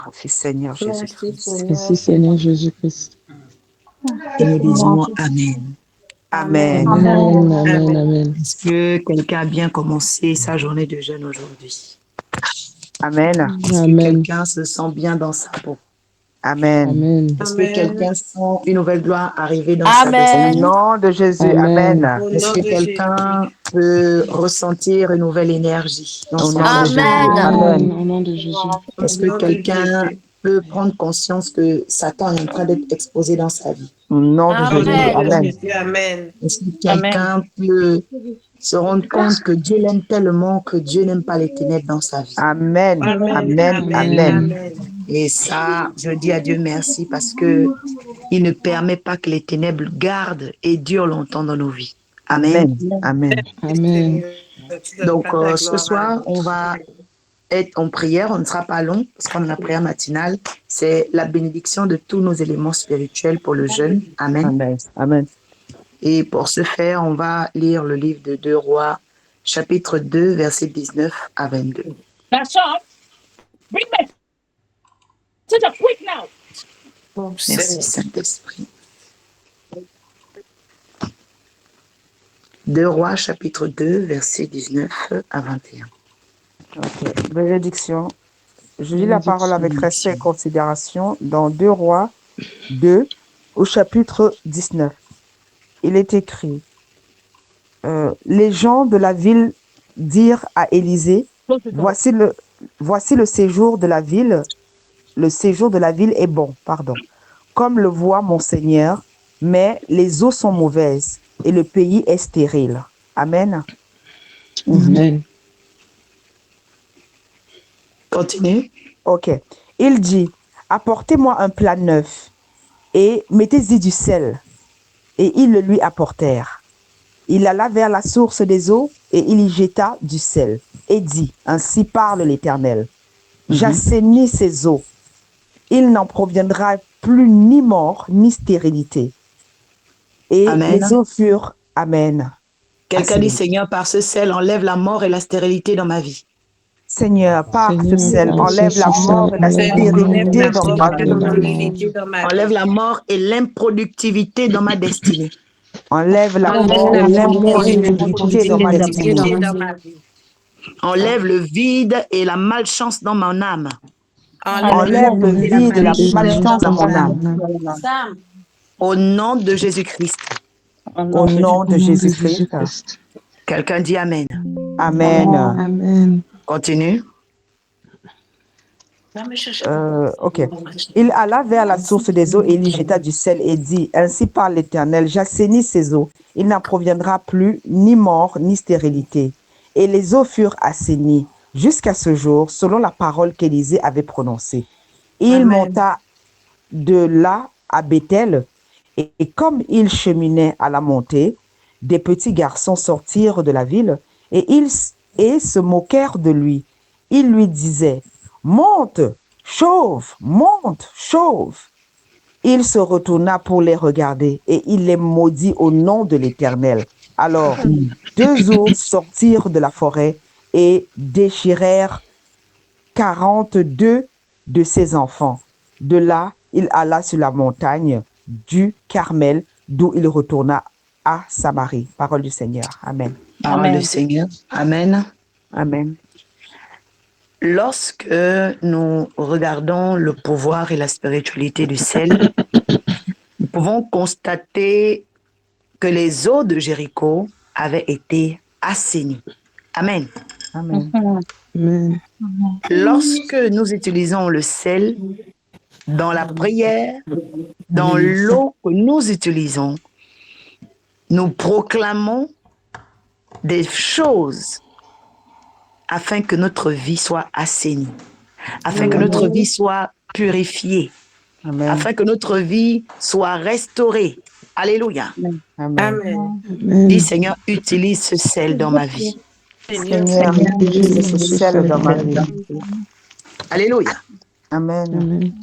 Merci Seigneur Merci Jésus-Christ. Seigneur Merci Seigneur Jésus-Christ. Et nous disons Amen. Amen. Amen. Amen, amen, Amen. amen. Est-ce que quelqu'un a bien commencé sa journée de jeûne aujourd'hui? Amen. Est-ce que Amen, quelqu'un se sent bien dans sa peau? Amen. amen, Est-ce que Amen. quelqu'un sent une nouvelle gloire arriver dans sa Au Amen. destinée? nom de Jésus. amen, Amen. Au Est-ce nom que de quelqu'un Jésus. peut ressentir une nouvelle énergie dans Au son nom de corps? Jésus. Amen. amen, Amen. au nom de Jésus. Au Est-ce que nom de quelqu'un Jésus. peut prendre conscience que Satan est en train d'être exposé dans sa vie? Au nom de Au nom Jésus. de Amen, Amen. Jésus. Amen. Est-ce que Amen. quelqu'un peut se rendre compte que Dieu l'aime tellement que Dieu n'aime pas les ténèbres dans sa vie? Amen. Amen. Amen. Amen. Amen. amen, Amen. Et ça, je dis à Dieu merci parce que il ne permet pas que les ténèbres gardent et durent longtemps dans nos vies. Amen. Amen. Amen. amen. Seigneur, tu Donc, donneras ta ce gloire à soir, on va être en prière. On ne sera pas long parce qu'on a la prière matinale. C'est la bénédiction de tous nos éléments spirituels pour le jeûne. Amen. Amen. Amen. Et pour ce faire, on va lire le livre de 2 Rois, chapitre 2, versets 19 à 22. That's all. Bring me to the quick now. Oh, Merci, Seigneur. Saint-Esprit. 2 Rois, chapitre 2, versets 19 à 21. Ok. Bénédiction. Je lis la parole avec Bénédiction. respect et considération dans 2 Rois 2 au chapitre 19. Il est écrit, les gens de la ville dirent à Élisée, voici le séjour de la ville, le séjour de la ville est bon, pardon, comme le voit mon Seigneur, mais les eaux sont mauvaises et le pays est stérile. Amen. Amen, Continue. Ok. Il dit, apportez-moi un plat neuf et mettez-y du sel. Et ils le lui apportèrent. Il alla vers la source des eaux et il y jeta du sel et dit, ainsi parle l'Éternel, j'assainis ces eaux. Il n'en proviendra plus ni mort ni stérilité. Et Amen. les eaux furent, Amen. Quelqu'un dit, assainies. Seigneur, par ce sel, enlève la mort et la stérilité dans ma vie. Seigneur, par ce Seigneur, sel, par enlève la ce mort et la enlève la Seigneur, mort enlève et stérilité la la dans mort ma et la stérilité dans vie. ma vie. stérilité dans ma Enlève vie. la mort et l'improductivité dans ma destinée. Enlève la Enlève mort et la mort et l'improductivité dans ma destinée. l'improductivité dans ma vie. Enlève le vide et la malchance dans mon âme. Enlève le Vide et la vide et la Et la malchance malchance dans dans malchance mon mon dans âme. mon âme. âme. Au nom de Jésus-Christ. Au nom Au de nom de Jésus-Christ. Jésus-Christ. Quelqu'un dit Amen. Amen. Amen. Continue. Ok. Il alla vers la source des eaux et il y jeta du sel et dit, ainsi parle l'Éternel, j'assainis ces eaux. Il n'en proviendra plus ni mort ni stérilité. Et les eaux furent assainies jusqu'à ce jour, selon la parole qu'Élisée avait prononcée. Il Amen. monta de là à Bethel et comme il cheminait à la montée, des petits garçons sortirent de la ville et se moquèrent de lui. Ils lui disaient, monte, chauve, monte, chauve. Il se retourna pour les regarder et il les maudit au nom de l'Éternel. Alors, deux ours sortirent de la forêt et déchirèrent 42 de ses enfants. De là, il alla sur la montagne du Carmel, d'où il retourna à Samarie. Parole du Seigneur. Amen. Parole du Amen. Seigneur. Amen. Amen. Lorsque nous regardons le pouvoir et la spiritualité du sel, nous pouvons constater que les eaux de Jéricho avaient été assainies. Amen. Amen. Amen. Lorsque nous utilisons le sel dans la prière, dans l'eau que nous utilisons, nous proclamons des choses afin que notre vie soit assainie, afin que notre vie soit purifiée, Amen. afin que notre vie soit restaurée. Alléluia. Amen. Amen. Amen. Dis Seigneur, utilise ce sel dans ma vie. Seigneur, utilise ce sel dans ma vie. Alléluia. Amen. Amen.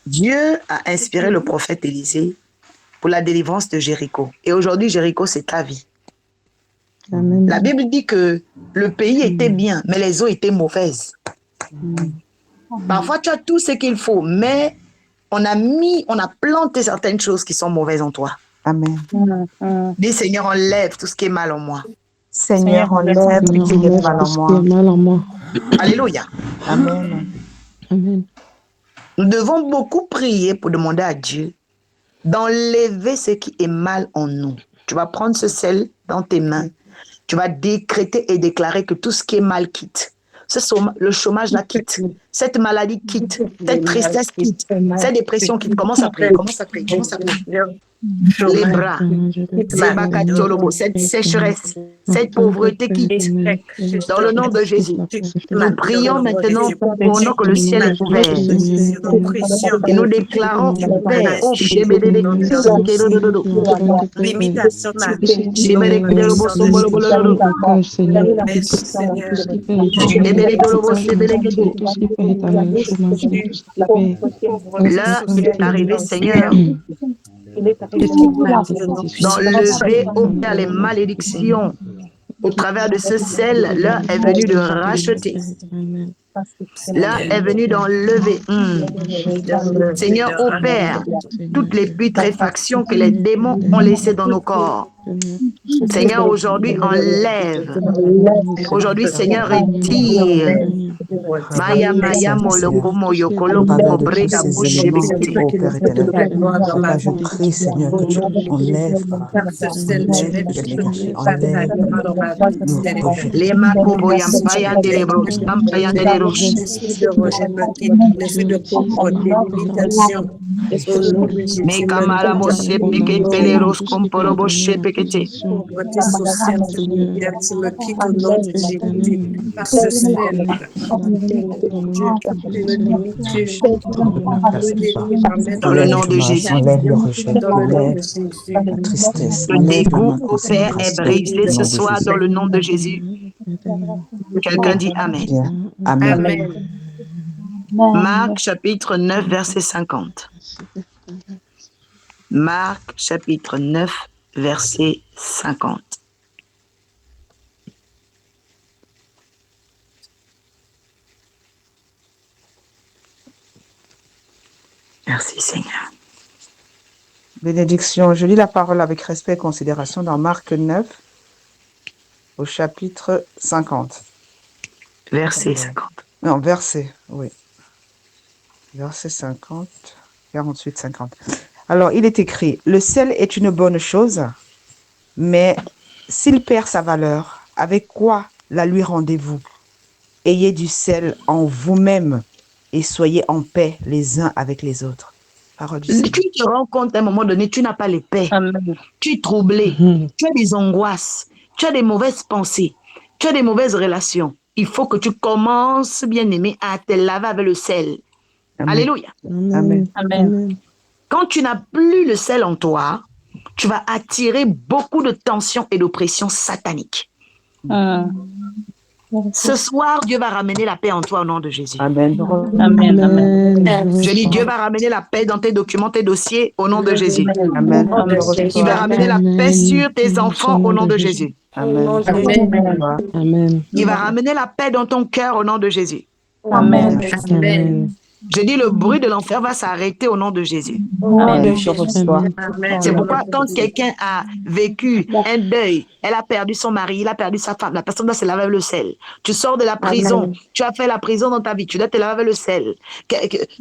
Dieu a inspiré le prophète Élisée pour la délivrance de Jéricho. Et aujourd'hui, Jéricho, c'est ta vie. Amen. La Bible dit que le pays était bien, mais les eaux étaient mauvaises. Parfois, tu as tout ce qu'il faut, mais on a planté certaines choses qui sont mauvaises en toi. Amen. Dis, Seigneur, enlève tout ce qui est mal en moi. Seigneur, enlève tout ce qui est mal en moi. Alléluia. Amen. Amen. Nous devons beaucoup prier pour demander à Dieu d'enlever ce qui est mal en nous. Tu vas prendre ce sel dans tes mains. Tu vas décréter et déclarer que tout ce qui est mal quitte. Le chômage là quitte. Cette maladie quitte. Cette tristesse quitte. Cette dépression quitte. Commence à prier. Les bras. Cette sécheresse. Cette pauvreté quitte. Dans le nom de Jésus. Nous prions maintenant pendant que le ciel est ouvert. Et nous déclarons Père, l'heure est arrivée, Seigneur, d'enlever au Père les malédictions. Au travers de ce sel, l'heure est venue de racheter. L'heure est venue d'enlever. Seigneur, ô Père, toutes les putréfactions que les démons ont laissées dans nos corps. Seigneur, aujourd'hui, enlève. Aujourd'hui, Seigneur, retire. Maya Maya Moloko Moyokolo Brega Bouchebekete. Je prie, Seigneur, que tu enlèves les Makobo Yampaya Delebro, Yampaya Delebro. Mais Kamala Bosse Piquete, les Roses Comporo Boche Piquete. Dans le nom de Jésus. Enlève le rejet, enlève la tristesse. Le dégoût au Père est brisé ce soir dans le nom de Jésus. Quelqu'un dit Amen. Amen. Marc chapitre 9, verset 50. Marc chapitre 9, verset 50. Merci Seigneur. Bénédiction. Je lis la parole avec respect et considération dans Marc 9, au chapitre 50. Verset 50. Non, verset, oui. Verset 50, 48, 50. Alors, il est écrit, « Le sel est une bonne chose, mais s'il perd sa valeur, avec quoi la lui rendez-vous? Ayez du sel en vous-même et soyez en paix les uns avec les autres. » Parole du Seigneur. Tu te rends compte à un moment donné, tu n'as pas les paix. Tu es troublé, tu as des angoisses, tu as des mauvaises pensées, tu as des mauvaises relations. Il faut que tu commences, bien-aimé, à te laver avec le sel. Amen. Alléluia. Amen. Quand tu n'as plus le sel en toi, tu vas attirer beaucoup de tensions et d'oppressions sataniques. Ce soir, Dieu va ramener la paix en toi au nom de Jésus. Amen. Je dis, Dieu va ramener la paix dans tes documents, tes dossiers au nom de Jésus. Amen. Il va ramener la paix sur tes enfants au nom de Jésus. Amen. Il va ramener la paix dans ton cœur au nom de Jésus. Amen. Je dis, le bruit de l'enfer va s'arrêter au nom de Jésus. C'est pourquoi quand quelqu'un a vécu un deuil, elle a perdu son mari, il a perdu sa femme, la personne doit se laver avec le sel. Tu sors de la prison, tu as fait la prison dans ta vie, tu dois te laver avec le sel.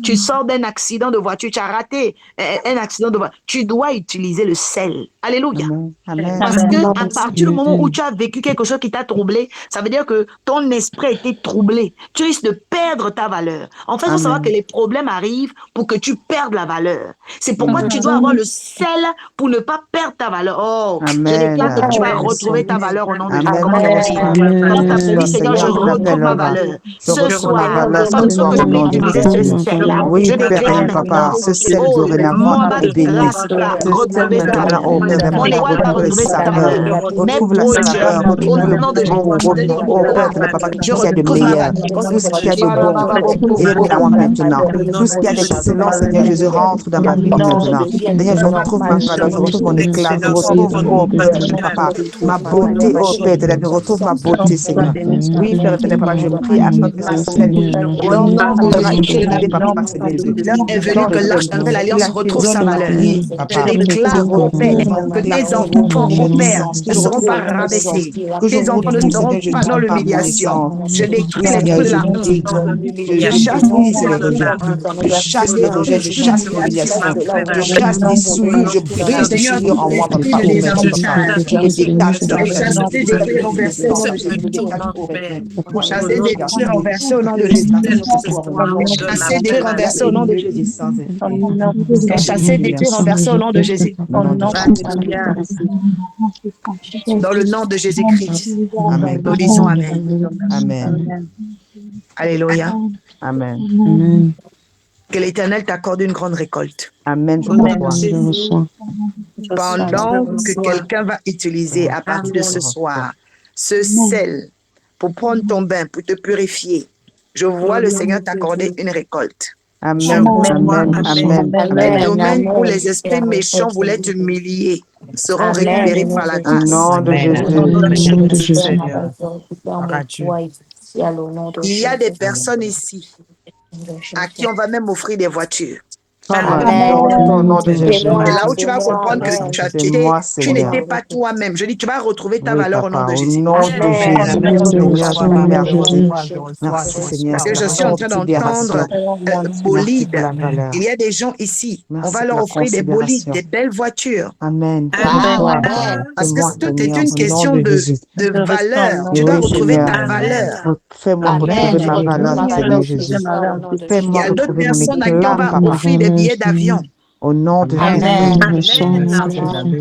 Tu sors d'un accident de voiture, tu as raté un accident de voiture, tu dois utiliser le sel. Alléluia. Amen. Parce que à partir du moment où tu as vécu quelque chose qui t'a troublé, ça veut dire que ton esprit a été troublé. Tu risques de perdre ta valeur. En fait, il faut savoir que les problèmes arrivent pour que tu perdes la valeur. C'est pourquoi tu dois avoir le sel pour ne pas perdre ta valeur. Oh, je déclare que tu vas retrouver ta valeur au nom de Jésus. Comment tu dis? Quand tu as dit, Seigneur, je retrouve ma valeur. Ce soir, comme ce que je vais utiliser ce sel-là, je déclare Papa, ce sel dorénavant mon est béni. grâce va retrouver sa valeur. Mon étoile va retrouver sa valeur. Retrouve la saveur, retrouve le bon, oh Père, le Papa, qui est de meilleur, tout ce qui est de bon, et maintenant. Tout ce qui a d'excellent, Seigneur Jésus, rentre dans ma vie maintenant. Seigneur, je retrouve ma valeur, je retrouve mon éclat, je retrouve, oh Père éternel, papa, ma beauté, oh Père éternel, je retrouve ma beauté, Seigneur. Oui, Père éternel, papa, je prie afin que ce sel sera utilisé, papa, Seigneur Jésus. Est venu que l'Arche de la Nouvelle Alliance retrouve sa valeur. Je papa. déclare, oh Père, que tes enfants, oh Père, ne seront pas rabaissés. Tes enfants ne seront pas dans l'humiliation. Je détruis l'esprit de la honte. Je chasse Je chasse les rejets, je chasse l'humiliation, je chasse les souillures, je brise les souillures en moi, papa, de je les dégage, Je chasse tes esprits renversés au nom de Jésus. Chasser des esprits renversés au nom de Jésus. Chasser des renversés au nom de Jésus. Chasser des esprits renversés au nom de Jésus. Dans le nom de Jésus-Christ. Amen. Nous disons Amen. Amen. Alléluia. Amen. Amen. Que l'Éternel t'accorde une grande récolte. Amen. Je reçois. Je reçois. Pendant que quelqu'un va utiliser à partir de ce soir ce sel pour prendre ton bain, pour te purifier, je vois le Seigneur t'accorder une récolte. Amen. Amen. Amen. Les domaines où les esprits méchants voulaient t'humilier seront récupérés par la Au grâce. nom de Jésus. Il y a des personnes ici à qui on va même offrir des voitures. Au nom de Jésus. C'est là où tu vas comprendre que tu n'étais pas toi-même. Je dis, tu vas retrouver ta Oui, valeur au nom papa, de au Jésus. nom de Jésus, Seigneur, je remercie. Merci, Seigneur. Parce que je suis en train d'entendre bolide. Il y a des gens ici, on va leur offrir des bolides, des belles voitures. Amen. Parce que tout est une question de valeur. Tu dois retrouver ta valeur. Fais-moi retrouver ma valeur, Seigneur Jésus. Il y Fais-moi a d'autres retrouver mon personnes à qui on éclat, va papa. offrir des billets d'avion. Au nom de Jésus.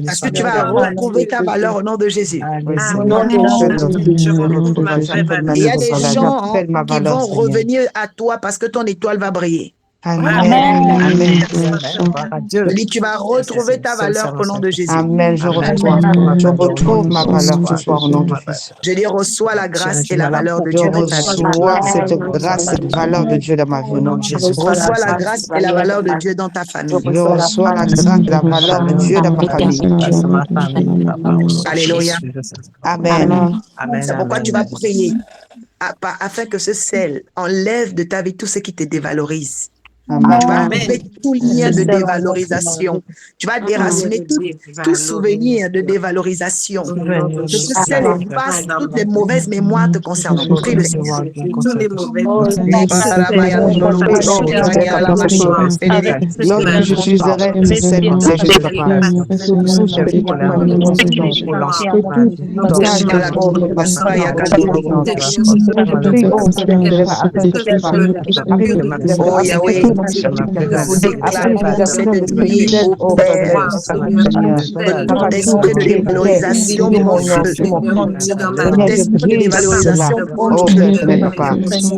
Parce que tu vas retrouver ta valeur au nom de Jésus. Oui, Seigneur. Il y a des gens J'appelle ma qui valeur, vont Seigneur. revenir à toi parce que ton étoile va briller. Amen. Je dis, tu vas retrouver ta valeur au nom de Jésus. Amen. Je retrouve ma valeur ce soir au nom de Jésus. Je dis, reçois la grâce et la valeur de Je Dieu dans ta vie. reçois cette grâce, cette valeur de Dieu dans ma vie au nom de Jésus. Reçois la grâce et la valeur de Dieu dans ta famille. Je reçois la grâce et la valeur de Dieu dans ma famille. Alléluia. Amen. C'est pourquoi tu vas prier afin que ce sel enlève de ta vie tout ce qui te dévalorise. Amen. Tu vas couper tout lien de dévalorisation. Tu vas déraciner tout souvenir de dévalorisation. Que ce sel efface toutes les mauvaises mémoires te concernant. Prie le Seigneur. Lorsque j'utiliserai ce sel, Seigneur Jésus, papa, Oh Yahweh, nous déclarons cette nuit au Père que tout esprit de dévalorisation mon feu, tout esprit de dévalorisation oh Père, papa,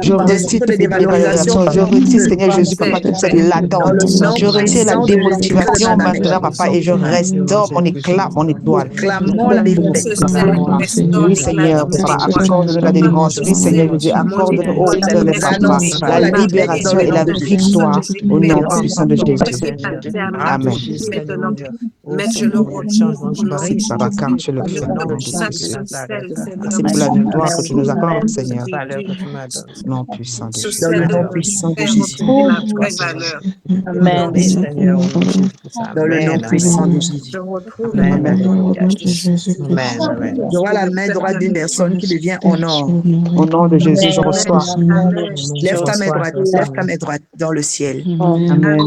je retire toute dévalorisation, je retire, Seigneur Jésus, papa, toute cette latente, je retire la démotivation maintenant, papa, et je restaure mon éclat, mon étoile. Clamons la défaite. Oui, Seigneur, papa, accorde-nous la délivrance. Oui, Seigneur Jésus, accorde-nous, oh Éternel, papa, la libération et la victoire au nom puissant de Jésus. Amen. Merci, papa, car tu le fais. Merci pour la victoire que tu nous accordes, Seigneur. Nom puissant de Jésus. Dans le nom puissant de Jésus. Amen. Dans le nom puissant de Jésus. Je vois la main droite d'une personne qui devient en or. Au nom de Jésus, je reçois. Lève ta main droite dans le ciel. Amen.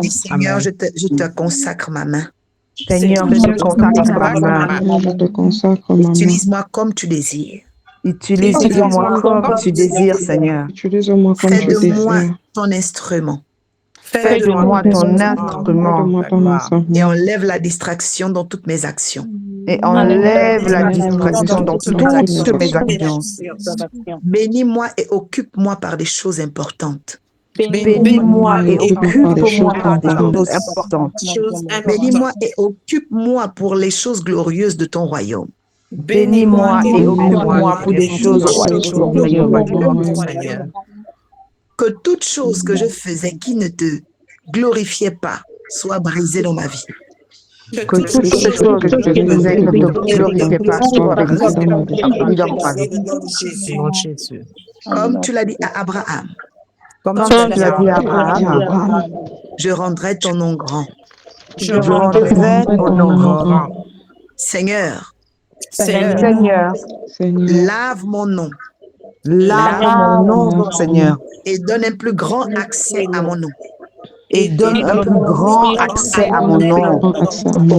Dis, Seigneur, je te consacre ma main. Seigneur, je te consacre ma main. Utilise-moi comme tu désires. Utilise-moi comme tu désires, Seigneur. Utilise-moi comme Fais tu de moi désires. ton instrument. Fais de moi ton instrument Et enlève la distraction dans toutes mes actions. et enlève la distraction dans toutes mes actions. Bénis-moi et occupe-moi par des choses importantes. Bénis-moi et occupe-moi par des choses importantes. Bénis-moi et occupe-moi pour les choses glorieuses de ton royaume. Bénis-moi et occupe-moi pour des choses glorieuses. que toute chose que je faisais qui ne te glorifiait pas soit brisée dans ma vie. Que toute chose que je faisais qui ne te glorifiait pas soit brisée dans ma vie. Nom de Jésus. Comme tu l'as dit à Abraham, Comme tu l'as dit à Abraham, je rendrai ton nom grand. je rendrai ton nom grand. Seigneur, Seigneur, lave mon nom lave mon nom, Seigneur, et donne un plus grand accès à mon nom. et donne un plus grand accès à mon nom.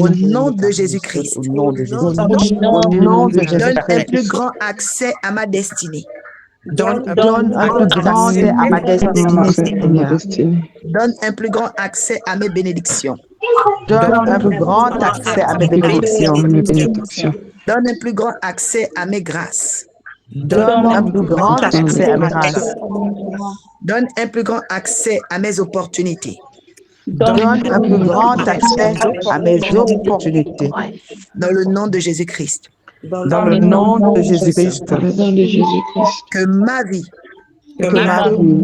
Au nom de Jésus-Christ. Au nom de Jésus-Christ. Au nom de Donne un Jésus-Christ. plus grand accès à ma destinée. Donne un plus grand accès à ma destinée, Seigneur. Donne un plus grand accès à mes bénédictions. Donne un plus grand accès à mes bénédictions. Donne un plus grand accès à mes grâces. Donne un plus grand accès à mes grâces. Donne un plus grand accès à mes opportunités. Donne un plus grand accès à mes opportunités. Dans le nom de Jésus-Christ. Dans le nom de Jésus-Christ. Que ma vie, Que ma vie,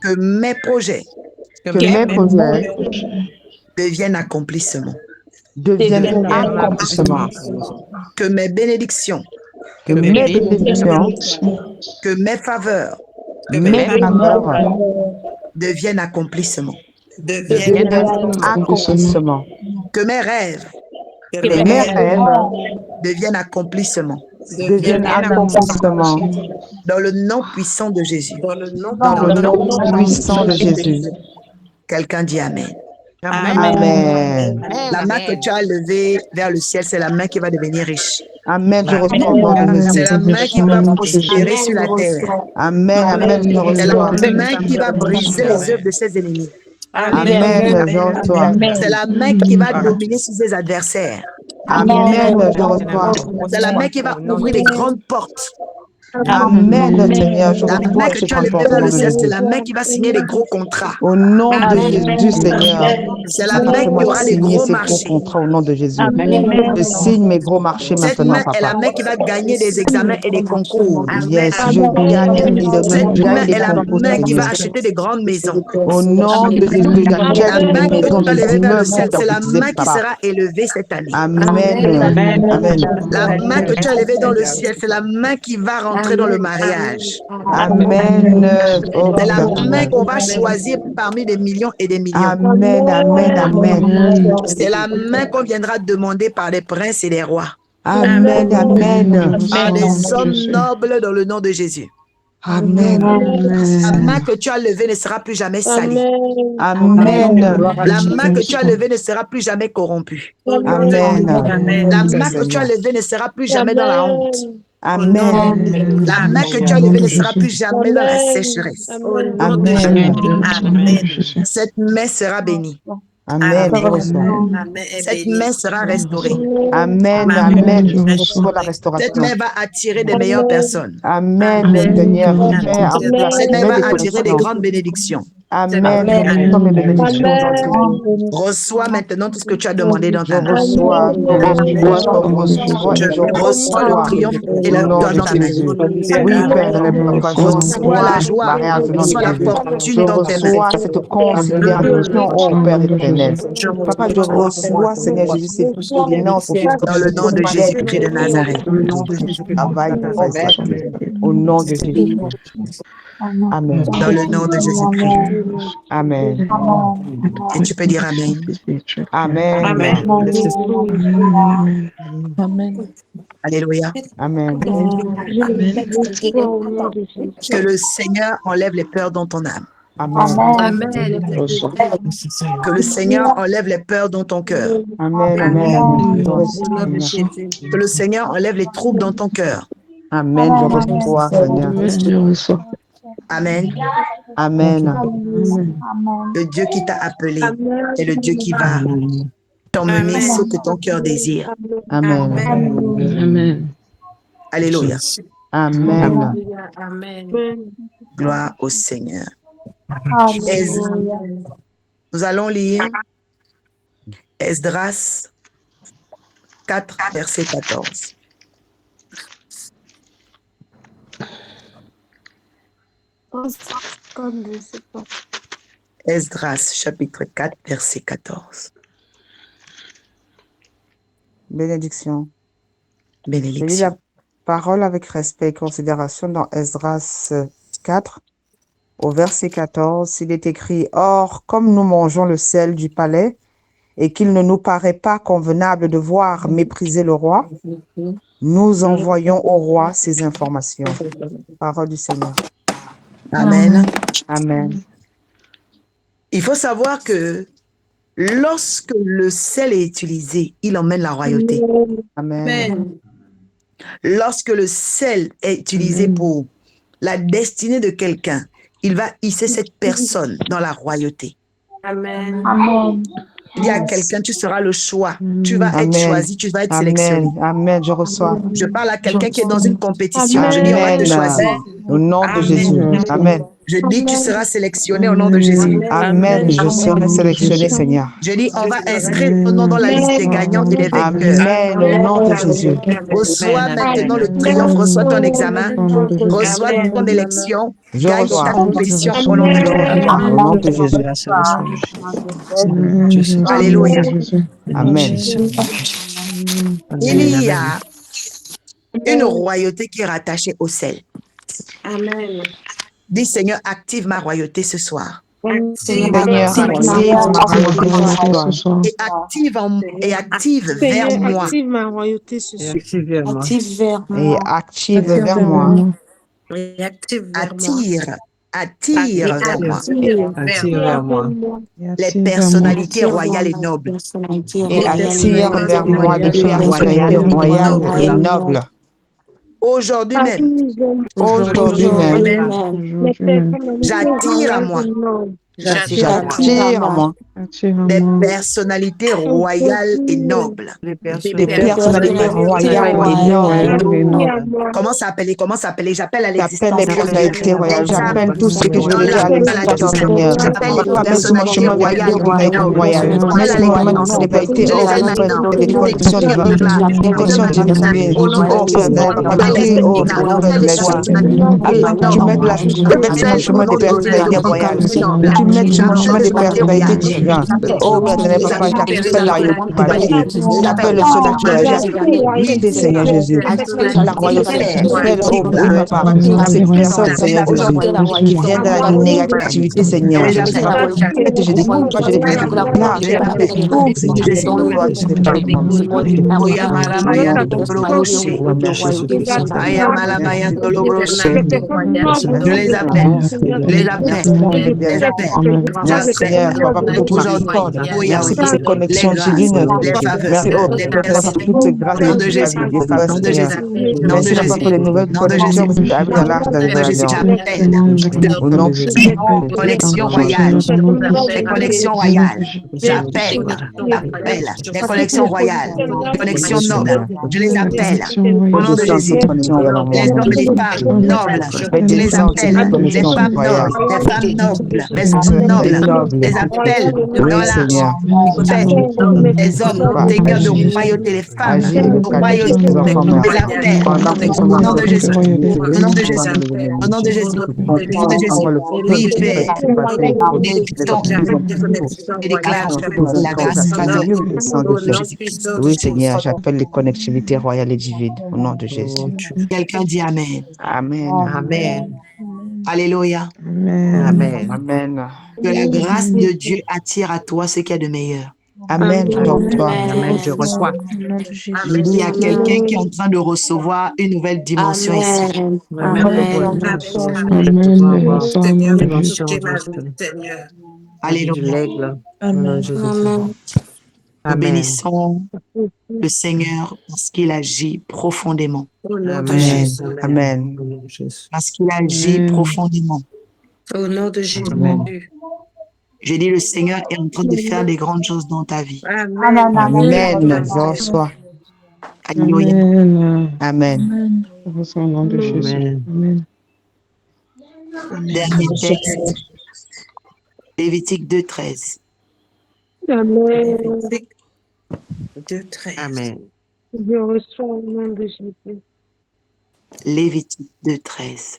que mes projets que mes projets deviennent accomplissement. deviennent accomplissement. Que mes bénédictions, Que mes bénédictions, que mes faveurs mes faveurs deviennent accomplissement. deviennent accomplissement. Que mes rêves Que mes rêves deviennent accomplissement. deviennent accomplissement. Dans le nom puissant de Jésus. Dans le nom puissant de Jésus. Quelqu'un dit Amen. Amen. La main que tu as levée vers le ciel, c'est la main qui va devenir riche. Amen. Je reçois au nom de C'est Jésus. la main qui va prospérer sur la terre. Amen. Amen. Je C'est la reçois. main qui va briser les œuvres de ses ennemis. Amen. Je reçois. C'est la main qui va dominer sur ses adversaires. Amen. Je reçois. C'est la main qui va ouvrir les grandes portes. Amen, Seigneur. Je La main reçois que ce tu as levée transport au vers nom le de ciel, c'est Jésus. la main qui va signer les gros contrats. Au nom de Jésus, Seigneur. C'est la main qui Fais-moi aura des signer gros ces gros marchés. contrats au nom de Jésus. Je signe mes gros marchés Cette maintenant, main est la papa. main qui va gagner des examens et des concours. Yes, je gagne Cette des main est la concours, main qui va Seigneur. acheter des grandes maisons. Au nom de Jésus, j'achète La des main que maisons, tu as des levée vers le immeubles ciel, pour c'est la t'optimiser, main qui papa. sera élevée cette année. Amen. Amen. La main que tu as levée dans le ciel, c'est la main qui va rentrer dans le mariage. Amen. Oh, C'est la Père main Seigneur. qu'on va choisir parmi des millions et des millions. Amen. Amen. Amen. C'est la main qu'on viendra demander par des princes et des rois, Amen. Amen. par des hommes nobles dans le nom de Jésus. Amen. La main que tu as levée ne sera plus jamais salie. Amen. La main que tu as levée ne sera plus jamais corrompue. Amen. La main que tu as levée ne sera plus jamais dans la honte. Amen. La main que tu as levée ne sera plus jamais dans la sécheresse. Amen. Cette main sera bénie. Amen. Je reçois. Cette main sera restaurée. Amen. Amen. Je reçois la Cette restauration. main va attirer des meilleures personnes. Amen, Seigneur. Fais en place Cette main mes va attirer des connexions. grandes bénédictions. Amen. Je reçois mes bénédictions. Reçois maintenant tout ce que tu as demandé dans Je ta main. reçois, je Reçois le triomphe et la au nom victoire de dans ta main. Jésus. Oui, Père, dans le Reçois la joie, mariage au nom de reçois la Jésus. fortune Je dans tes mains. reçois cette considération, oh Père éternel. Papa, je reçois, Seigneur Jésus, ces finances pour Dans le nom de Jésus-Christ de Nazareth. travail pour faire ça. Au nom de Jésus. Amen. Dans le nom de Jésus-Christ. Amen. Et tu peux dire Amen. Amen. Alléluia. Amen. Que le Seigneur enlève les peurs dans ton âme. Amen. Que le Seigneur enlève les peurs dans ton cœur. Amen. Amen. Je reçois, Seigneur. Que le Seigneur enlève les troubles dans ton cœur. Amen. Je reçois, Seigneur. Amen. Amen. Le Dieu qui t'a appelé est le Dieu qui va t'emmener ce que ton cœur désire. Amen. Alléluia. Amen. Gloire au Seigneur. Nous allons lire Esdras 4, verset 14. Comme je sais pas. Esdras, chapitre 4, verset 14. Bénédiction. Je lis Bénédiction. la parole avec respect et considération dans Esdras 4, au verset 14. Il est écrit: Or, comme nous mangeons le sel du palais, et qu'il ne nous paraît pas convenable de voir mépriser le roi, nous envoyons au roi ces informations. Parole du Seigneur. Amen. Amen. Il faut savoir que lorsque le sel est utilisé, il emmène la royauté. Amen. Lorsque le sel est utilisé pour la destinée de quelqu'un, il va hisser cette personne dans la royauté. Amen. Il dit à quelqu'un, tu seras le choix. Tu vas être Amen. choisi, tu vas être sélectionné. Amen. Amen. Je reçois. Je parle à quelqu'un qui est dans une compétition. Je dis, on va te Amen. choisir. Au nom de Amen. Jésus. Amen. Je dis, tu seras sélectionné au nom de Jésus. Amen. Je serai sélectionné, Seigneur. Je dis, on va inscrire ton nom dans la liste des gagnants et des vainqueurs. Amen. Au nom de Jésus. Reçois maintenant le triomphe, reçois ton examen, reçois Amen. ton élection, Je gagne reçois. ta compétition au nom de Jésus. Au nom de Jésus. Alléluia. Amen. Il y a une royauté qui est rattachée au sel. Amen. Dis, Seigneur, active ma royauté ce soir. Active Seigneur, active ma royauté ce soir. Et active vers moi. active ma royauté ce soir. Active vers moi. Et active vers moi. Et active vers moi. Attire vers moi Active vers moi. les personnalités royales et nobles. Et attire vers moi des personnalités royales et nobles. Aujourd'hui même, Aujourd'hui même, j'attire à moi j'attire à moi des personnalités royales et nobles. des personnalités royales et nobles. Comment s'appeler? J'appelle à J'appelle l'existence. les personnalités royales. J'appelle tout ce que je veux déjà à l'existence, Seigneur. J'appelle les Pas mettre sur mon chemin des personnalités royales. Mais c'est moi des vérités, des conditions divines. Des conditions divines. Oh Père, Papa, qui est au Père de la vie. Afin que tu mettes sur mon chemin des personnalités royales. Que tu mettes sur mon chemin des personnalités divines. Oh Père, Papa, j'appelle la royauté par pied. J'appelle le surnaturel. J'appelle Seigneur Jésus. La royauté. J'appelle, oh oui, Papa, ces personnes, Seigneur Jésus, qui viennent de la négativité, Seigneur. Je déclare, je déclare, Seigneur Jésus, gloire, je déclare le nom de Je les appelle. Merci, Seigneur, Papa, pour toute miséricorde. Merci pour ces connexions divines. Merci, oh, Papa, pour toutes ces grâces de que tu as Jésus. défaites, Seigneur. Merci, Papa, pour les nouvelles connexions que tu as mises en l'arche dans les J'appelle Au nom de Jésus. connexion royale. Les connexions royales. J'appelle les connexions royales. Les connexions nobles. Je les appelle au nom de Jésus. Les hommes et les femmes nobles. Je les appelle. Les femmes nobles. Les femmes nobles. Les hommes nobles. Je les appelle dans la paix. Les hommes seigneurs de royauté. Les femmes de royauté. Je les appelle au nom de Jésus. Au nom de Jésus. Au nom de Jésus. Au nom de Jésus. Libère. Bénédiction. Et déclare la grâce de Jésus-Christ. Oui, Seigneur, j'appelle les connectivités royales et divines au nom de Jésus. Quelqu'un dit Amen. Amen. Amen. Alléluia. Amen. Amen. Que la grâce de Dieu attire à toi ce qu'il y a de meilleur. Amen. Je t'en reçois. Amen. Je reçois. Il y a quelqu'un qui est en train de recevoir une nouvelle dimension ici. Alléluia. Nous bénissons le Seigneur parce qu'il agit profondément. Amen. Amen. Parce qu'il agit profondément. Au nom de Jésus. Je dis, le Seigneur est en train de faire des grandes choses dans ta vie. Amen. Amen. Je reçois. Alléluia. Amen. Au nom de Jésus. Amen. Dernier texte. Lévitique 2:13. Amen. 2:13. Amen. Je reçois au nom de Jésus. Lévitique 2:13.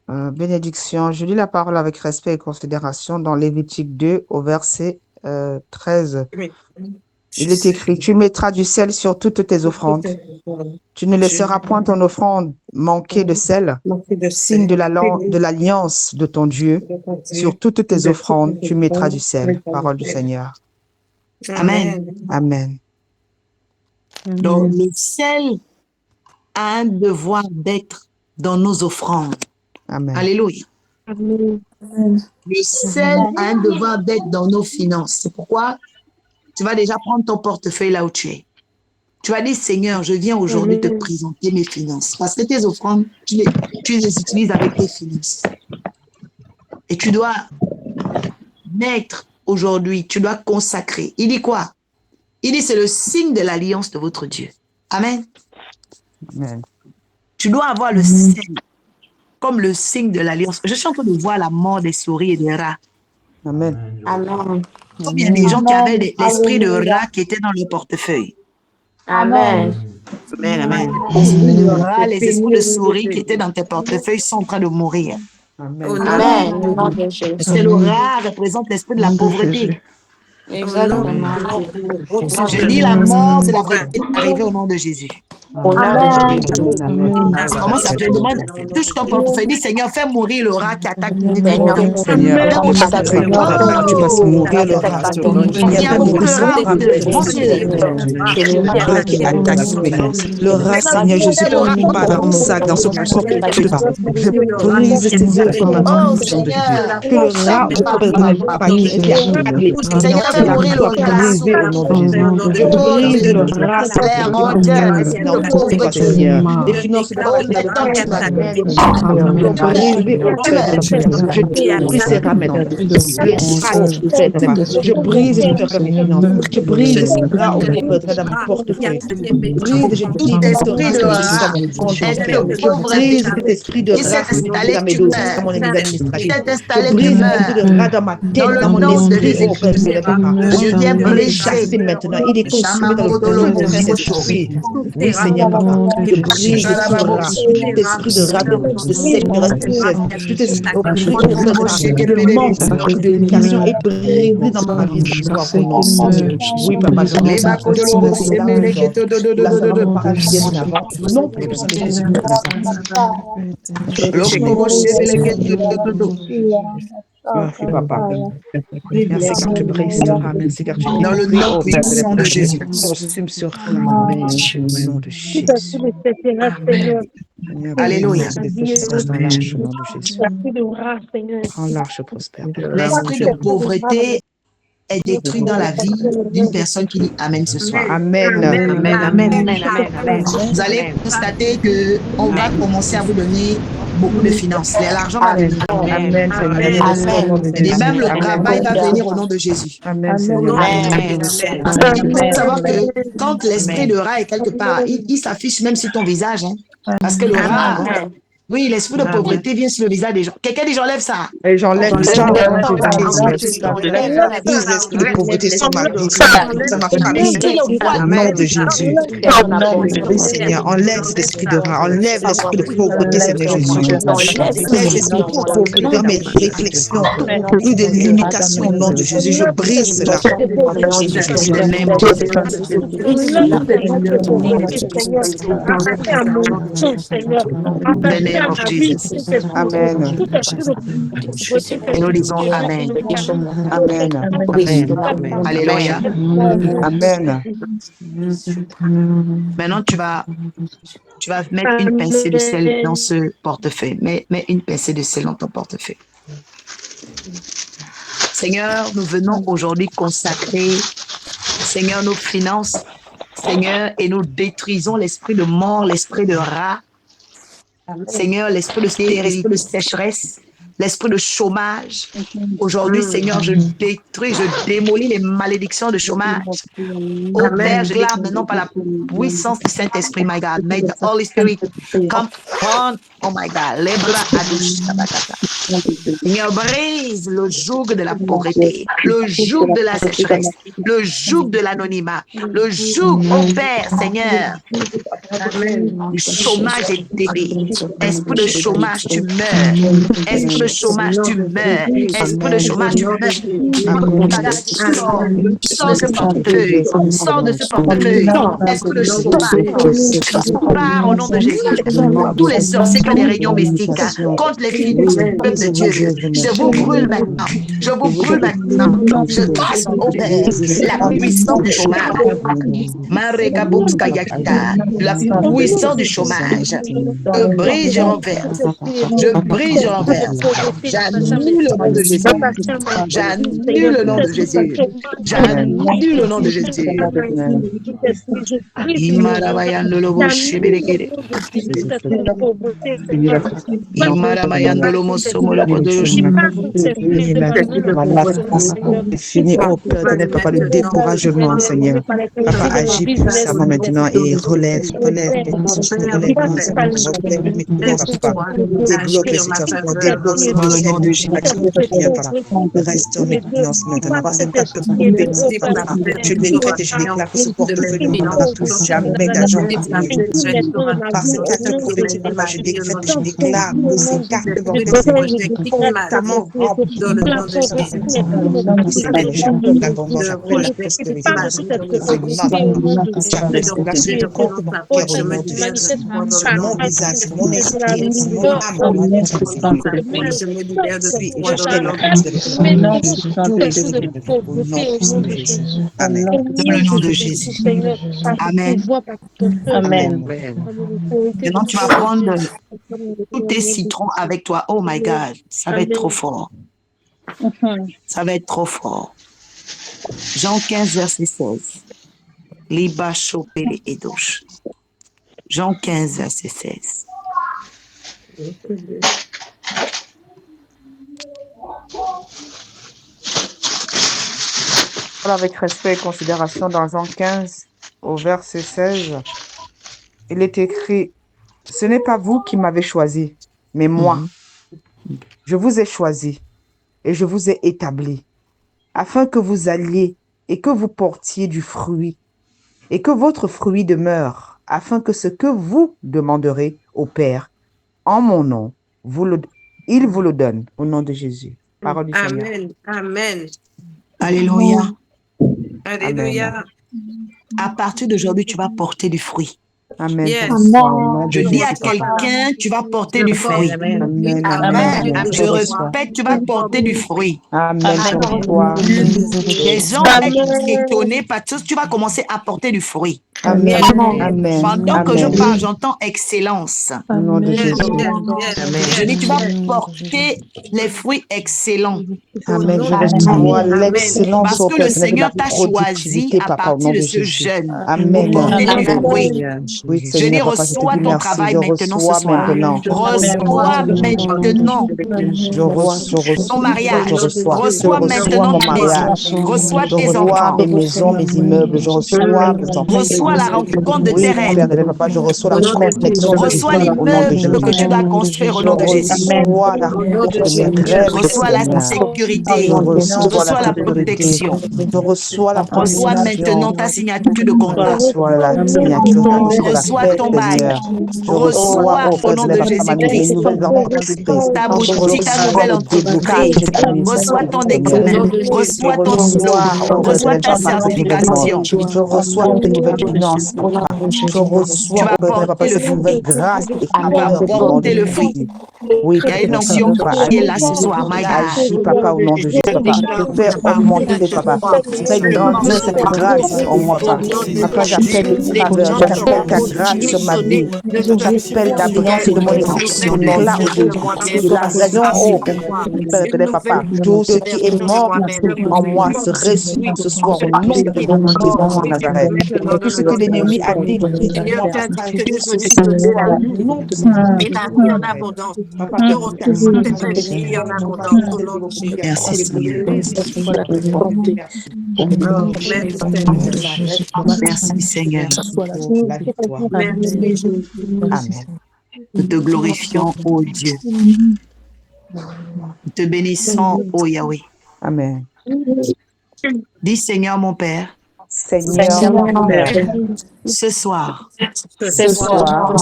Bénédiction. Je lis la parole avec respect et considération dans Lévitique 2 au verset 13. Il est écrit, tu mettras du sel sur toutes tes offrandes. Tu ne laisseras point ton offrande manquer de sel, signe de l'alliance de ton Dieu. Sur toutes tes offrandes, tu mettras du sel. Parole du Seigneur. Amen. Amen. Donc, le sel a un devoir d'être dans nos offrandes. Amen. Alléluia. Amen. Le sel a un devoir d'être dans nos finances. C'est pourquoi tu vas déjà prendre ton portefeuille là où tu es. Tu vas dire, Seigneur, je viens aujourd'hui te présenter mes finances. Parce que tes offrandes, tu les utilises avec tes finances. Et tu dois mettre aujourd'hui, tu dois consacrer. Il dit quoi? Il dit, c'est le signe de l'alliance de votre Dieu. Amen. Amen. Tu dois avoir le sel comme le signe de l'alliance. Je suis en train de voir la mort des souris et des rats. Amen. Amen. Combien des gens qui avaient l'esprit de rat qui était dans le portefeuille? Amen. Amen, amen. Les esprits de rat, les esprits de souris qui étaient dans tes portefeuilles sont en train de mourir. Amen. Amen. Au nom de Jésus. Parce que le rat représente l'esprit de la pauvreté. Exactement. Je dis la mort de la pauvreté est arrivée au nom de Jésus. Au nom de Jésus. Comment ça fait? Demande, touche ton portefeuille, dis Seigneur, fais mourir le rat qui attaque ton Seigneur, Seigneur, dans je ta prie prière, que tu fasses mourir le rat. Il y a beaucoup de rats. Le rat qui attaque mes finances. Le rat, Seigneur Jésus, pas dans mon sac, dans ce portefeuille. Je brise ces œuvres dans la puissance de Dieu. Que le rat qui attaque les finances soit brisé au nom de Jésus. Je brise le rat qui attaque les finances, Seigneur. Les finances de la je brise ces rats maintenant. Je brise et je te remets finances. Je brise ces rats au dans mon portefeuille. Brise et je dis esprit de rat, je brise cet esprit de rat dans mes dossiers, dans mon administration. Je brise l'esprit de rat dans ma tête, dans mon esprit. Je viens me chasser maintenant. Il est consumé dans le feu de Saint-Esprit. Oui, Seigneur, papa. Je brise tout esprit de rat, de sécheresse, tout esprit de manque d'éducation est brisé dans ma vie ce soir au nom de Jésus. Oui, papa, je non, pour le sang de Jésus. Merci, papa. Merci car tu briseras. Merci car tu dans le nom puissant de Jésus. Consume sur au nom de Jésus. Alléluia. Enlarge, prospère. L'esprit de pauvreté est détruit dans la vie d'une personne qui dit Amen ce soir. Amen. Amen. Amen. Amen. Vous allez constater qu'on va commencer à vous donner beaucoup de finances. L'argent va venir. Amen. Et même le travail va venir au nom de Jésus. Amen. Parce qu'il faut savoir que quand l'esprit de rat est quelque part, il s'affiche même sur ton visage. Hein. Parce que le rat, oui, l'esprit de pauvreté vient sur le visage des gens. Quelqu'un dit j'enlève ça. Et j'enlève ça. Les esprits de pauvreté sur ma vie, sur ma famille. Au nom de Jésus. Oui, Seigneur, enlève cet esprit de rat. Enlève l'esprit de pauvreté, Seigneur Jésus. Enlève l'esprit de pauvreté dans mes réflexions. Plus de limitation au nom de Jésus. Je brise cela. Amen. Et nous disons Amen. Amen. Alléluia. Amen. Maintenant, tu vas mettre une pincée de sel dans ce portefeuille. Mets une pincée de sel dans ton portefeuille. Seigneur, nous venons aujourd'hui consacrer, Seigneur, nos finances, Seigneur, et nous détruisons l'esprit de mort, l'esprit de rat, Seigneur, l'esprit de stérilité, de sécheresse, l'esprit de chômage. Aujourd'hui, Seigneur, je détruis, je démolis les malédictions de chômage. Oh Père, je déclare maintenant par la puissance du Saint-Esprit, my God. May the Holy Spirit come on, oh my God. Lebra adush tabakata. Seigneur, brise le joug de la pauvreté, le joug de la sécheresse, le joug de l'anonymat, le joug, oh Père, Seigneur, du chômage est détruit. Esprit de chômage, tu meurs. Esprit de chômage, tu meurs. Esprit de chômage, tu meurs. Sors de ce portefeuille. Sors de ce portefeuille. Esprit de chômage, pars au nom de Jésus. Tous les sorciers qui ont des réunions mystiques contre les filles du peuple de Dieu, je vous brûle maintenant. Je vous brûle maintenant. Je passe au Père la puissance du chômage. La puissance du chômage. Je brise, je renverse. Je brise, je renverse. J'annule le nom de Jésus. J'annule le nom de Jésus. J'annule le nom de Jésus. Fini, oh Père éternel, Papa, le découragement, Seigneur. Papa, agis puissamment maintenant et relève, Papa. Débloque les situations, débloque ce restaure mes finances maintenant. Je décrète et je déclare que ce portefeuille ne manquera plus jamais d'argent. Par cette carte prophétique, Papa, je décrète et je déclare que ces cartes vont être constamment remplies. J'appelle l'abondance, j'appelle la prospérité dans ce portefeuille maintenant. J'appelle ce compte bancaire au nom de Jésus. Sur mon visage, sur mon esprit, sur mon âme, au nom de Jésus. J'appelle la prospérité au nom de Jésus. Amen. Dans le nom de Jésus. Amen. Amen. Maintenant, tu vas prendre tous tes citrons avec toi. Oh my God, ça va être trop fort. Ça va être trop fort. Jean 15, verset 16. Liba chopé et douche. Jean 15, verset 16. Avec respect et considération, dans Jean 15, au verset 16, il est écrit: ce n'est pas vous qui m'avez choisi, mais moi. Je vous ai choisi et je vous ai établi, afin que vous alliez et que vous portiez du fruit, et que votre fruit demeure, afin que ce que vous demanderez au Père en mon nom, il vous le donne, au nom de Jésus. Parole du Seigneur. Amen. Amen. Alléluia. Alléluia. À partir d'aujourd'hui, tu vas porter du fruit. Amen. Yes. Je dis à quelqu'un, tu vas porter du fruit. Amen. Je répète, tu vas porter du fruit. Amen. Les gens vont être étonnés parce que tu vas commencer à porter du fruit. Amen. Amen. Pendant que je parle, j'entends excellence. Au nom de Jésus. Je dis, tu vas porter les fruits excellents. Amen. Je reçois l'excellence Parce au que le Père, Seigneur la t'a choisi productivité, à Papa, au nom partir de de ce Jésus. jeune. Amen. Porter du fruit. Oui, Je dis, Seigneur, Papa, je te reçois dis ton merci. travail Je maintenant ce reçois soir. maintenant. Reçois maintenant Je reçois ton mariage. je reçois Reçois maintenant mon ta maison. mariage. Reçois Je tes reçois enfants. mes maisons, mes immeubles. Je reçois mes enfants. Reçois la rencontre de Oui, tes Père rêves. de Papa, je reçois la connexion de Reçois mes rêves au nom de l'immeuble que Jésus. tu dois construire au Je nom de Jésus. reçois la rencontre de mes rêves, Reçois la Seigneur. sécurité. Je reçois la Reçois la sécurité. protection. Je reçois la Reçois protection. maintenant ta signature de Je contrat. reçois la signature. Je reçois la Reçois paix, ton bail. Seigneur. Je reçois, Reçois oh au Père nom de de Papa, mes Jésus-Christ nouvelles entreprises. ta Je boutique, ta reçois nouvelle le déblocage entreprise. Reçois administratif, ton Seigneur. examen. Je Reçois ton diplôme. reçois, oh Père Reçois éternel, ta Papa, tes nouvelles ventes. certification. Je reçois tes nouvelles finances, Papa. Je Tu reçois, vas oh Père éternel, Papa, porter le cette nouvelle fruit. grâce et Tu vas faveur au nom de porter le fruit. Jésus. Oui, Il y a Père une éternel, onction Papa, qui est là ce agis. soir, my God. Agis, Papa, au nom de Jésus, Papa. Fais augmenter, Papa. Fais grandir cette grâce en moi, Papa. Papa, j'appelle faveur, j'appelle ta grâce sur ma vie. de J'appelle l'abondance de mon esprit. Je déclare de la raison, oh, Père éternel, papa. Tout ce qui est mort en moi se ressuscite ce soir au nom de Jésus de Nazareth. Et tout ce que l'ennemi a détruit de moi, papa, que ceci au nom de Jésus et la vie en de Nazareth. abondance. Papa, Je reçois cette énergie en abondance au nom de Jésus. Merci Seigneur. Merci Seigneur. La victoire. Amen. Nous te glorifions, ô Dieu. Nous te bénissons, ô Yahweh. Amen. Dis Seigneur mon Père, Seigneur, mon Père, ce soir, ce soir,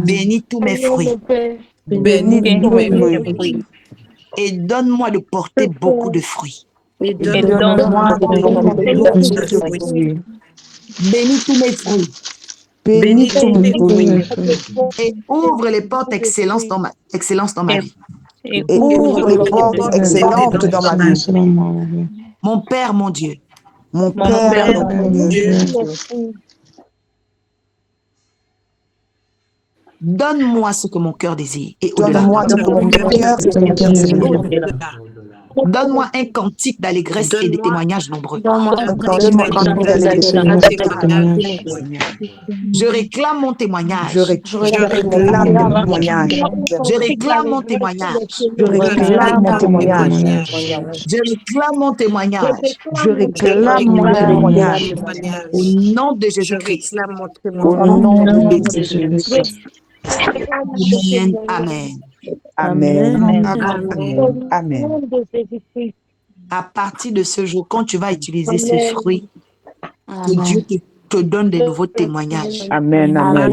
bénis tous mes fruits bénis tous mes fruits et donne-moi de porter beaucoup de fruits. Et et donne-moi beaucoup de fruits. Bénis tous mes fruits Bénis tous mes fruits et ouvre les portes excellence dans ma vie. et ouvre les portes excellentes dans ma vie. Mon Père, mon Dieu, Mon Père, mon Dieu, donne-moi ce que mon cœur désire et au-delà. donne-moi de mon cœur. Donne-moi un cantique d'allégresse et de témoignages nombreux. Je réclame mon témoignage. Je réclame mon témoignage. Je réclame mon témoignage. Je réclame mon témoignage. Je réclame mon témoignage. Je réclame mon témoignage. Au nom de Jésus-Christ. Au nom de Jésus. Amen. Amen. Amen. Amen. À partir de ce jour, quand tu vas utiliser ce fruit, que Dieu te donne de nouveaux témoignages. Amen. Amen.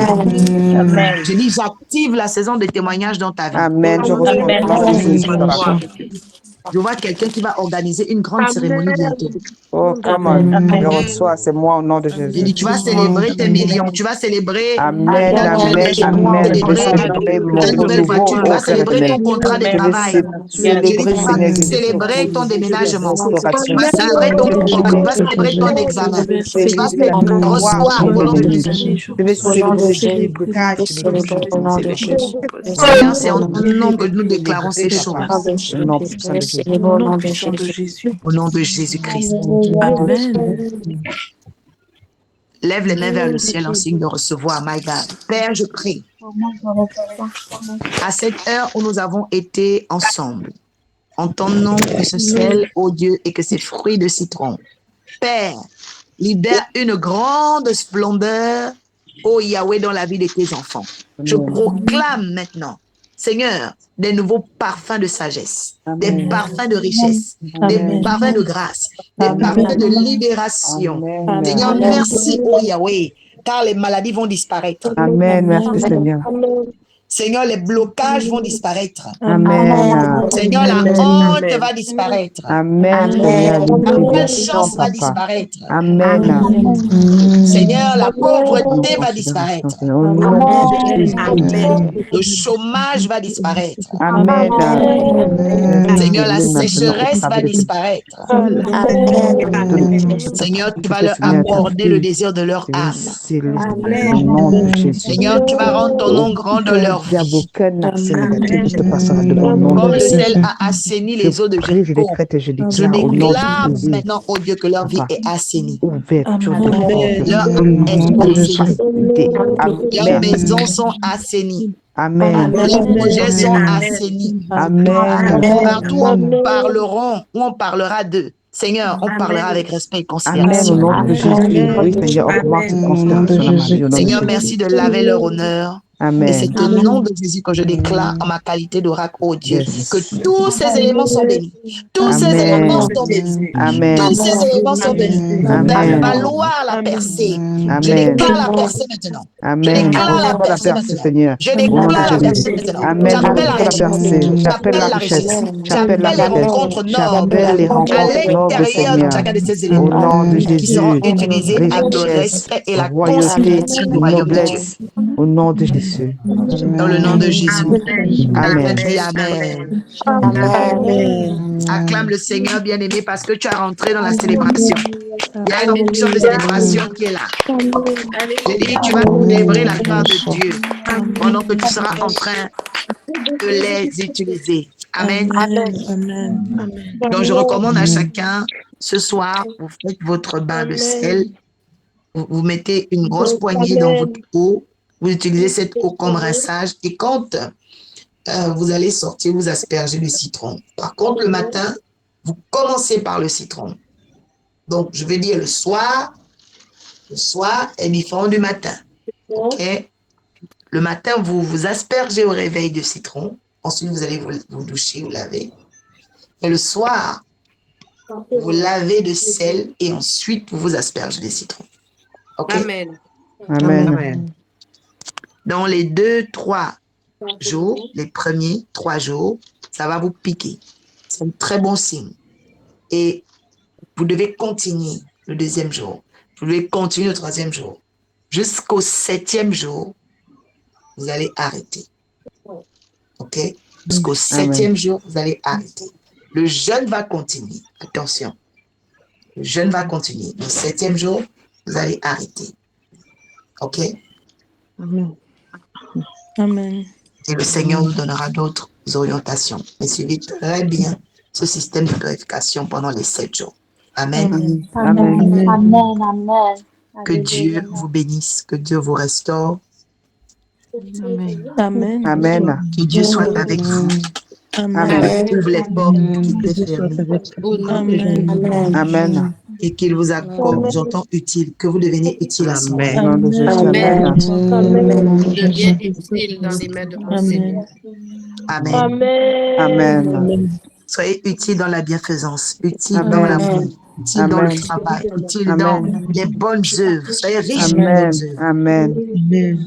Je dis, j'active la saison des témoignages dans ta vie. Amen. Je reçois. Je vois quelqu'un qui va organiser une grande cérémonie bientôt. Oh, come on. Je reçois. C'est moi au nom de Je dis, Jésus. tu vas célébrer tes millions. Tu vas célébrer Amen. Amen. Amen. Je vais célébrer mon ta nouvelle renouveau voiture. Tu au vas célébrer Père ton contrat de éternel. travail. Je vais célébrer, Tu vas Seigneur, célébrer ton déménagement. restauration. Tu vas célébrer ton bac. Tu vas célébrer ton examen. Je vais Tu vas célébrer la victoire recevoir au au nom nom de de Jésus. Jésus. Je vais célébrer le cash. Seigneur, c'est en ton nom que nous déclarons ces choses. Au nom puissant de Jésus. Au nom de Jésus-Christ. Amen. Lève les mains vers le ciel en signe de recevoir. My God. Père, je prie. À cette heure où nous avons été ensemble, en ton nom, que ce sel, ô Dieu, et que ces fruits de citron, Père, libère une grande splendeur, ô Yahweh, dans la vie de tes enfants. Je proclame maintenant, Seigneur, des nouveaux parfums de sagesse, des parfums de richesse, des parfums de grâce, des parfums de libération. Amen. Seigneur, merci, ô Yahweh, car les maladies vont disparaître. Amen. Merci, Seigneur. Seigneur, les blocages vont disparaître. Amen. Seigneur, la honte va disparaître. Amen. Seigneur, La nous malchance va papa. disparaître. Amen. Seigneur, la pauvreté va disparaître. Au nom de Jésus. Le chômage va disparaître. Amen. Seigneur, la sécheresse va disparaître. Seigneur, tu vas leur accorder le désir de leur âme. Au nom de Jésus. Seigneur, tu vas rendre ton nom grand dans leur vie. Aucun accès négatif te passera devant le nom Comme de le Jésus. sel a assaini les eaux de Je Jéricho. décrète et je Je déclare au nom de déclare Jésus. maintenant, oh Dieu, que leur vie est assainie. Ouverture de Leur portes. âme est assaini. Facilité. Leurs Amen. maisons sont assainies. Amen. Leurs projets sont assainis. Amen. Partout où on parlera d'eux. Seigneur, on parlera avec respect et Amen. Au considération. nom de Jésus. Oui, Seigneur, augmente cette considération dans ma vie. Au nom de Seigneur, Jésus. merci de laver leur honneur. Et Amen. c'est au nom de Jésus que je déclare en ma qualité d'oracle, oh Dieu, Yes. que tous ces éléments sont bénis. Tous ces Amen. éléments sont bénis. Amen. Tous ces éléments sont bénis. Amen. Ta valoir la percée. Je Amen. déclare la percée maintenant. Je Amen. déclare la Reçois la percée percée, maintenant. Seigneur. Je Au nom déclare la de percée Jésus. maintenant. Amen. J'appelle la Reçois la richesse. percée. J'appelle J'appelle la la richesse. richesse. J'appelle la J'appelle les richesse. rencontres nobles. J'appelle les rencontres Allez, l'intérieur de Seigneur. chacun de ces Au éléments nom de qui seront Jésus, utilisés avec le richesse, respect et la royauté consécration du et royaume de Dieu. noblesse. Au nom de Jésus. Dans le nom de Jésus. Amen. Dis Amen. Amen. Acclame le Seigneur bien-aimé parce que tu as rentré dans la célébration. Il y a une onction de célébration qui est là. J'ai dit, tu vas célébrer la gloire de Dieu pendant que tu seras en train de les utiliser. Amen. Donc, je recommande à chacun, ce soir, vous faites votre bain de sel. Vous mettez une grosse poignée dans votre eau. Vous utilisez cette eau comme rinçage. Et quand vous allez sortir, vous aspergez le citron. Par contre, le matin, vous commencez par le citron. Donc, je vais dire le soir est différent du matin. OK? Le matin, vous vous aspergez au réveil de citron. Ensuite, vous allez vous doucher, vous laver. Et le soir, vous lavez de sel et ensuite, vous vous aspergez de citron. OK? Amen. Amen. Dans les 2-3 jours, les premiers 3 jours, ça va vous piquer. C'est un très bon signe. Et vous devez continuer le 2e jour. Vous devez continuer le 3e jour. Jusqu'au 7e jour, vous allez arrêter. OK? Jusqu'au 7e jour, vous allez arrêter. Le jeûne va continuer. Attention. Le jeûne va continuer. Le 7e jour, vous allez arrêter. OK? Amen. Et le Seigneur nous donnera d'autres orientations. Mais suivez très bien ce système de purification pendant les 7 jours. Amen. Amen. Amen. Que Dieu vous bénisse, que Dieu vous restaure. Amen. Amen. Que Dieu soit avec vous. Amen. Ouvre les portes qui étaient fermées. Amen. Amen. Et qu'il vous accorde, j'entends utile, que vous devenez utile à son Au règne. nom de Jésus. Amen. Amen. Deviens utile dans les mains de mon Seigneur. Amen. Amen. Soyez utile dans la bienfaisance, utile Amen. dans l'amour, utile dans le Amen. travail, utile Amen. dans les bonnes œuvres. Soyez riches de Amen. bonnes œuvres. Amen.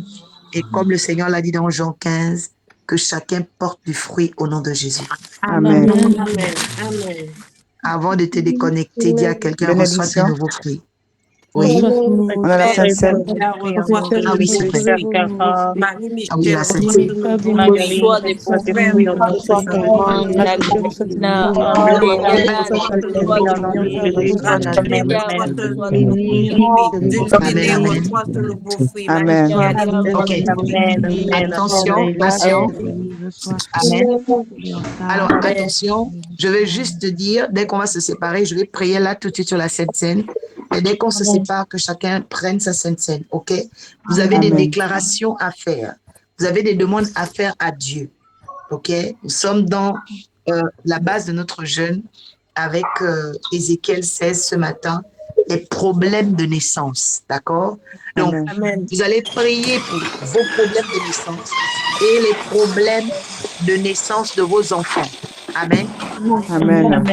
Et comme le Seigneur l'a dit dans Jean 15, que chacun porte du fruit au nom de Jésus. Amen. Amen. Amen. Avant de te déconnecter, dis à quelqu'un, reçois tes Bénédiction. nouveaux fruits. Oui. On a la Sainte Seine. Ah oui, c'est vrai. Ah oui, Marie-Michel, la Sainte Seine. reçois des bons frères et Amen. Ok. Attention, attention. Amen. Alors, attention, je vais juste te dire, dès qu'on va se séparer, je vais prier là tout de suite sur la Sainte Seine. Et dès qu'on se sépare, que chacun prenne sa Sainte Seine, ok? Vous avez des Amen. déclarations à faire. Vous avez des demandes à faire à Dieu, ok? Nous sommes dans la base de notre jeûne avec Ézéchiel 16 ce matin, les problèmes de naissance, d'accord? Donc, Amen. vous allez prier pour vos problèmes de naissance et les problèmes de naissance de vos enfants. Amen. Amen.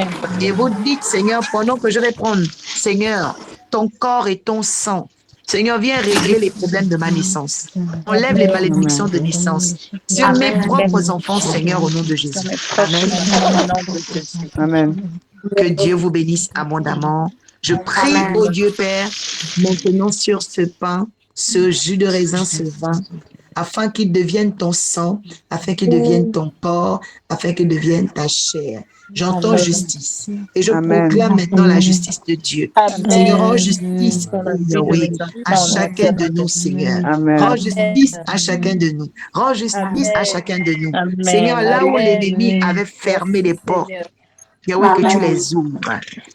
Et vous dites, Seigneur, pendant que je vais prendre, Seigneur, ton corps et ton sang, Seigneur, viens régler les problèmes de ma naissance. Enlève les malédictions de naissance sur mes propres enfants, Seigneur, au nom de Jésus. Amen. Amen. Que Dieu vous bénisse abondamment. Je prie au Dieu Père, maintenant sur ce pain, ce jus de raisin, ce vin, afin qu'il devienne ton sang, afin qu'il devienne ton corps, afin qu'il devienne ta chair. J'entends justice et je Amen. proclame maintenant la justice de Dieu. Seigneur, rends justice, Yahweh, à chacun de nous, Seigneur. Amen. Rends justice à chacun de nous. Rends justice à chacun de nous. Seigneur, là où l'ennemi avait fermé les portes, Yahweh, que tu les ouvres.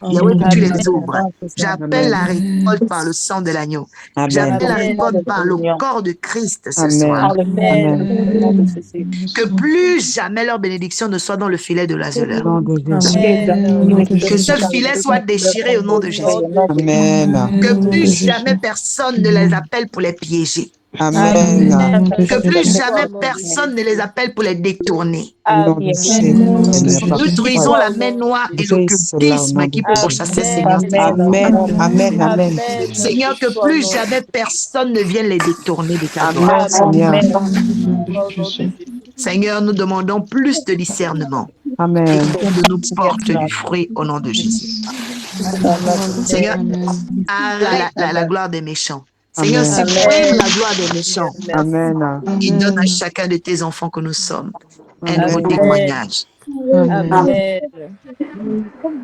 Yahweh, que tu les ouvres. J'appelle la récolte par le sang de l'agneau. Amen. J'appelle la récolte par le corps de Christ ce soir. Amen. Que plus jamais leur bénédiction ne soit dans le filet de Au l'azuleur. nom de Jésus. Que ce filet soit déchiré au nom de Jésus. Amen. Que plus jamais personne ne les appelle pour les piéger. Amen. Que plus jamais personne ne les appelle pour les détourner. Au nom de Jésus. Nous détruisons la main noire et l'occultisme qui peut pourchasser, Seigneur. Amen. Amen. Amen. Seigneur, que plus jamais personne ne vienne les détourner de ta gloire. Amen, Seigneur. Seigneur, nous demandons plus de discernement. Amen. Et qu'on de nous porte du fruit au nom de Jésus. Seigneur, arrête la gloire des méchants. Seigneur, supprime la gloire des méchants Amen. et donne à chacun de tes enfants que nous sommes un nouveau témoignage.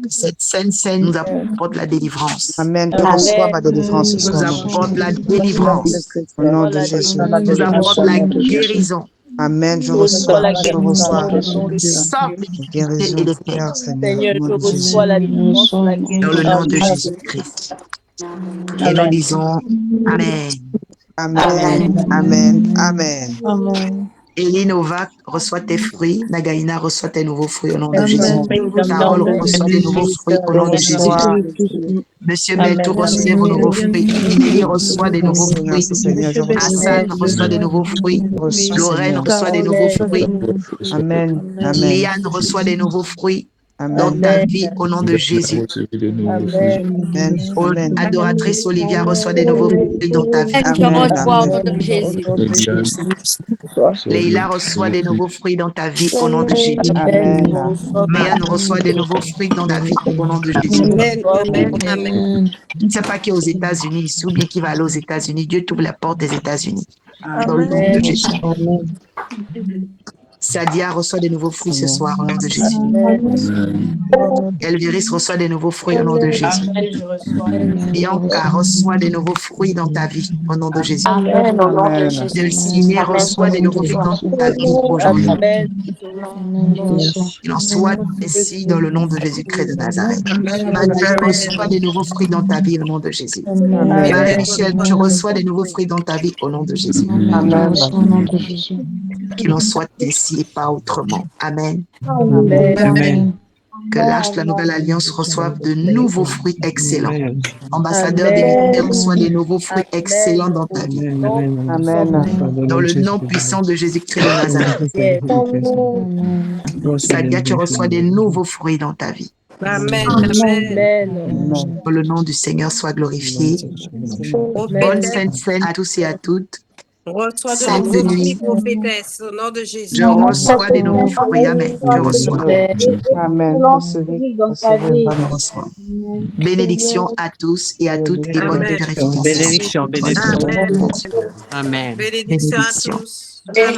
Que cette sainte scène nous apporte la délivrance. Amen. Je reçois ma délivrance ce Nous soir. apporte la délivrance. Au nom de Jésus. Nous apporte la guérison. Amen. Je reçois. Je reçois. Sorte de difficultés Guérison, et de paix. Père Seigneur. Au nom de Jésus. Dans le nom de Jésus-Christ. Et nous disons Amen. Amen. Amen. Amen. Elinova, reçois tes fruits. Nagaïna, reçois tes nouveaux fruits au nom de Jésus. Carole, reçois tes nouveaux fruits au nom de Jésus. Monsieur Beltou, reçois vos nouveaux fruits. Nelly, reçoit des nouveaux fruits. Hassan, reçoit des nouveaux fruits. Lorraine, reçoit des nouveaux fruits. Amen. Amen. Liane, reçoit des nouveaux fruits dans Amen. ta vie au nom de Jésus. Amen. Adoratrice Olivia, reçoit des nouveaux fruits dans ta vie. Amen. Leïla reçoit des nouveaux fruits dans ta vie au nom de Jésus. Amen. Marianne reçoit des nouveaux fruits dans ta vie au nom de Jésus. Je ne sais pas qui est aux États-Unis ici ou bien qui va aller aux États-Unis. Dieu t'ouvre la porte des États-Unis. Dans le nom de Jésus. Sadia reçoit des nouveaux fruits ce soir au nom de Jésus. Elviris reçoit des nouveaux fruits au nom de Jésus. Bianca reçoit des nouveaux fruits dans ta vie au nom de Jésus. Delciné reçoit des nouveaux fruits dans ta vie aujourd'hui. Il en soit ainsi dans le nom de Jésus-Christ de Nazareth. Madeleine reçoit des nouveaux fruits dans ta vie au nom de Jésus. Marie-Michel, tu reçois des nouveaux fruits dans ta vie au nom de Jésus. Amen. Qu'il en soit ainsi et pas autrement. Amen. Amen. Que l'Arche de la Nouvelle Alliance reçoive de nouveaux fruits excellents. Ambassadeur des reçoit des nouveaux fruits excellents dans ta vie. Amen. Dans le nom puissant de Jésus-Christ de Nazareth. Sadia, tu reçois des nouveaux fruits dans ta vie. Amen. Que le nom du Seigneur soit glorifié. Bonne sainte scène à tous et à toutes. Reçois de Sainte nouveaux nuit. fruits, prophétesse, au nom de Jésus. Je reçois des nouveaux fruits. Amen. Je reçois. Amen. Recevez. Recevez. Je reçois. Bénédiction à tous et à toutes et bonne Amen. purification. Bénédiction, bénédiction. Amen. Amen. Bénédiction à Bénédiction. tous. Amen.